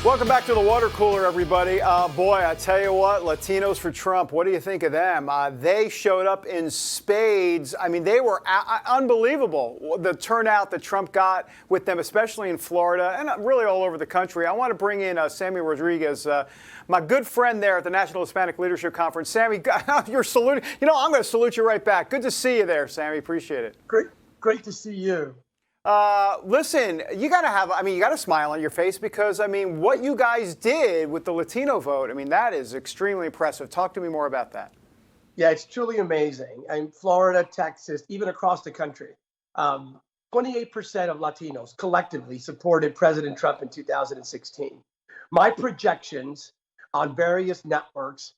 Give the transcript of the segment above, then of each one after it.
Welcome back to the water cooler, everybody. Boy, I tell you what, Latinos for Trump, what do you think of them? They showed up in spades. I mean, they were unbelievable, the turnout that Trump got with them, especially in Florida and really all over the country. I want to bring in Sammy Rodriguez, my good friend there at the National Hispanic Leadership Conference. Sammy, you're saluting. You know, I'm going to salute you right back. Good to see you there, Sammy. Appreciate it. Great to see you. Listen, you got to smile on your face because, what you guys did with the Latino vote, that is extremely impressive. Talk to me more about that. Yeah, it's truly amazing. And Florida, Texas, even across the country, 28% of Latinos collectively supported President Trump in 2016. My projections on various networks,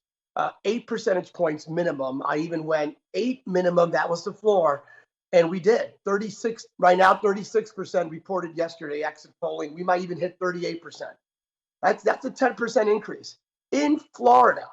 8 percentage points minimum. I even went 8 minimum. That was the floor. And we did 36 right now, 36% reported yesterday exit polling. We might even hit 38%. That's a 10% increase. In Florida,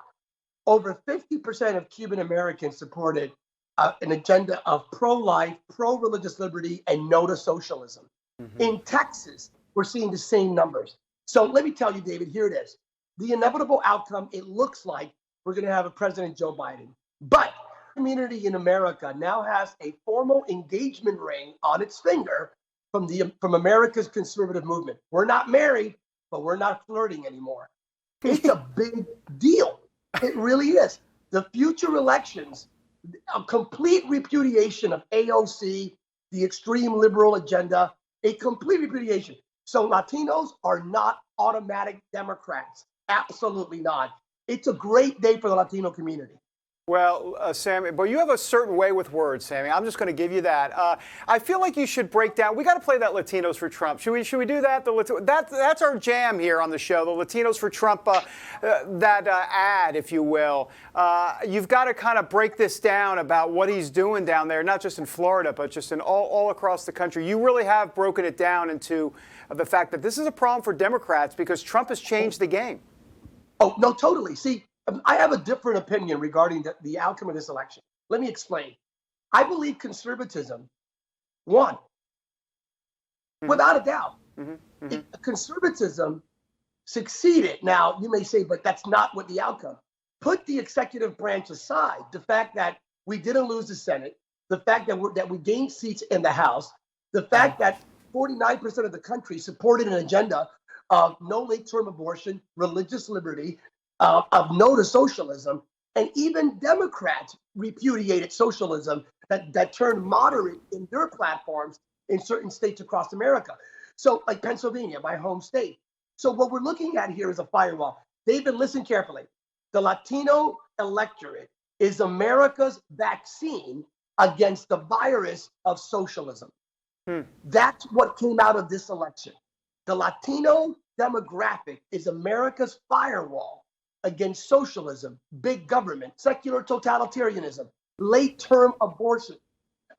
over 50% of Cuban Americans supported an agenda of pro-life, pro-religious liberty, and no to socialism. Mm-hmm. In Texas, we're seeing the same numbers. So let me tell you, David, here it is. The inevitable outcome, it looks like we're going to have a President Joe Biden. But community in America now has a formal engagement ring on its finger from America's conservative movement. We're not married, but we're not flirting anymore. It's a big deal. It really is. The future elections, a complete repudiation of AOC, the extreme liberal agenda, a complete repudiation. So Latinos are not automatic Democrats. Absolutely not. It's a great day for the Latino community. Well, Sammy, but you have a certain way with words, Sammy. I'm just going to give you that. I feel like you should break down. We got to play that Latinos for Trump. Should we do that? That's our jam here on the show. The Latinos for Trump, that ad, if you will. You've got to kind of break this down about what he's doing down there, not just in Florida, but just in all across the country. You really have broken it down into the fact that this is a problem for Democrats because Trump has changed the game. Oh, no, totally. See, I have a different opinion regarding the outcome of this election. Let me explain. I believe conservatism won, without a doubt. Conservatism succeeded. Now, you may say, but that's not what the outcome. Put the executive branch aside. The fact that we didn't lose the Senate, the fact that we gained seats in the House, the fact that 49% of the country supported an agenda of no late-term abortion, religious liberty, of no to socialism, and even Democrats repudiated socialism that turned moderate in their platforms in certain states across America. So like Pennsylvania, my home state. So what we're looking at here is a firewall. David, listen carefully. The Latino electorate is America's vaccine against the virus of socialism. That's what came out of this election. The Latino demographic is America's firewall against socialism, big government, secular totalitarianism, late-term abortion,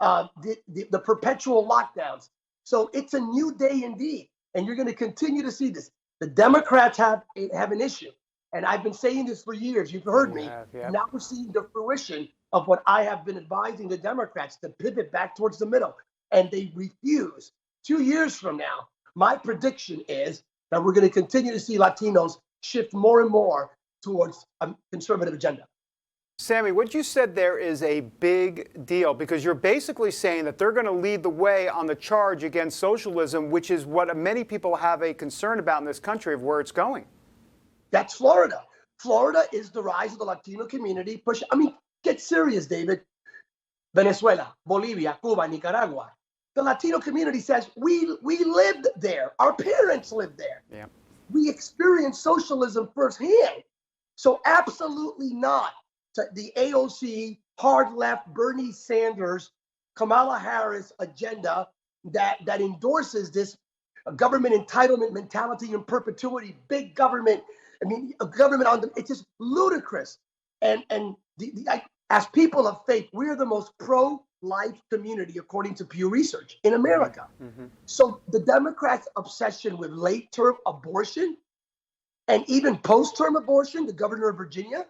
the perpetual lockdowns. So it's a new day indeed, and you're going to continue to see this. The Democrats have an issue, and I've been saying this for years. You've heard me. Yeah. Now we're seeing the fruition of what I have been advising the Democrats to pivot back towards the middle, and they refuse. 2 years from now, my prediction is that we're going to continue to see Latinos shift more and more towards a conservative agenda. Sammy, what you said there is a big deal because you're basically saying that they're going to lead the way on the charge against socialism, which is what many people have a concern about in this country of where it's going. That's Florida. Florida is the rise of the Latino community. Get serious, David. Venezuela, Bolivia, Cuba, Nicaragua. The Latino community says we lived there. Our parents lived there. Yeah. We experienced socialism firsthand. So absolutely not to the AOC, hard left, Bernie Sanders, Kamala Harris agenda that endorses this government entitlement mentality in perpetuity, big government. A government it's just ludicrous. And as people of faith, we're the most pro-life community according to Pew Research in America. So the Democrats' obsession with late-term abortion and even post-term abortion, the governor of Virginia,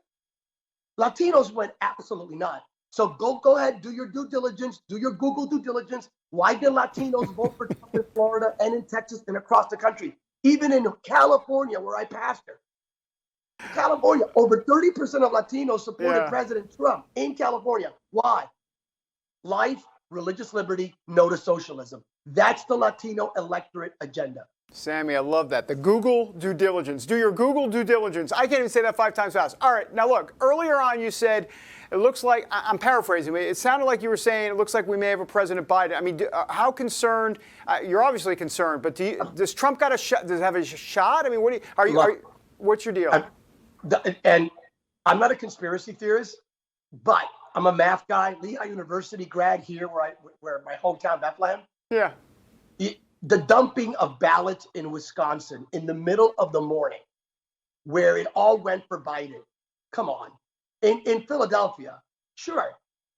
Latinos went absolutely not. So go ahead, do your due diligence, do your Google due diligence. Why did Latinos vote for Trump in Florida and in Texas and across the country? Even in California, where I pastor, California, over 30% of Latinos supported President Trump in California. Why? Life, religious liberty, no to socialism. That's the Latino electorate agenda. Sammy, I love that. The Google due diligence. Do your Google due diligence. I can't even say that 5 times fast. All right, now look, earlier on you said, it looks like, I'm paraphrasing, it sounded like you were saying it looks like we may have a President Biden. I mean, how concerned, you're obviously concerned, but does Trump got a shot, does he have a shot? I mean, what's your deal? And I'm not a conspiracy theorist, but I'm a math guy, Lehigh University grad here where my hometown, Bethlehem. Yeah. The dumping of ballots in Wisconsin in the middle of the morning, where it all went for Biden. Come on. In Philadelphia, sure,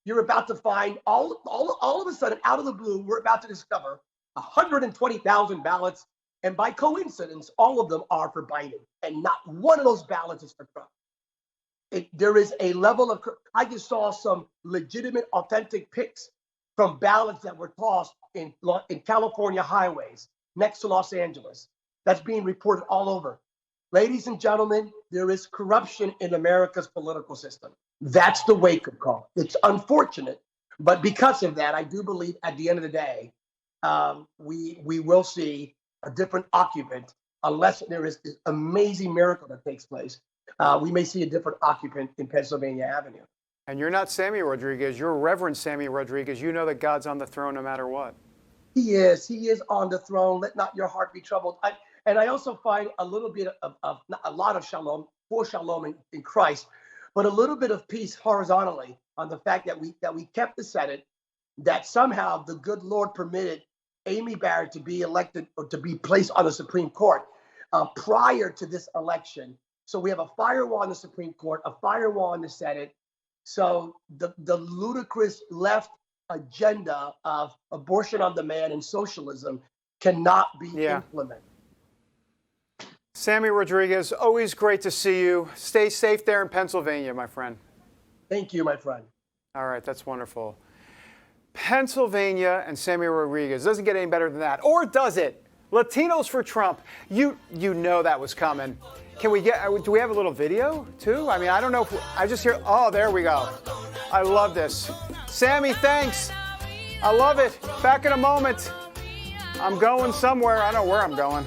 you're about to find all of a sudden, out of the blue, we're about to discover 120,000 ballots. And by coincidence, all of them are for Biden. And not one of those ballots is for Trump. There is a level of, I just saw some legitimate, authentic pics from ballots that were tossed in California highways next to Los Angeles. That's being reported all over. Ladies and gentlemen, there is corruption in America's political system. That's the wake-up call. It's unfortunate, but because of that, I do believe at the end of the day, we will see a different occupant, unless there is this amazing miracle that takes place. We may see a different occupant in Pennsylvania Avenue. And you're not Sammy Rodriguez. You're Reverend Sammy Rodriguez. You know that God's on the throne no matter what. He is. He is on the throne. Let not your heart be troubled. And I also find a little bit of a lot of shalom, for shalom in Christ, but a little bit of peace horizontally on the fact that we kept the Senate, that somehow the good Lord permitted Amy Barrett to be elected or to be placed on the Supreme Court prior to this election. So we have a firewall in the Supreme Court, a firewall in the Senate. So the ludicrous left agenda of abortion on demand and socialism cannot be implemented. Sammy Rodriguez, always great to see you. Stay safe there in Pennsylvania, my friend. Thank you, my friend. All right, that's wonderful. Pennsylvania and Sammy Rodriguez. Doesn't get any better than that. Or does it? Latinos for Trump. You know that was coming. Can we do we have a little video too? I mean, I don't know if I just hear, oh, there we go. I love this. Sammy, thanks. I love it. Back in a moment. I'm going somewhere. I don't know where I'm going.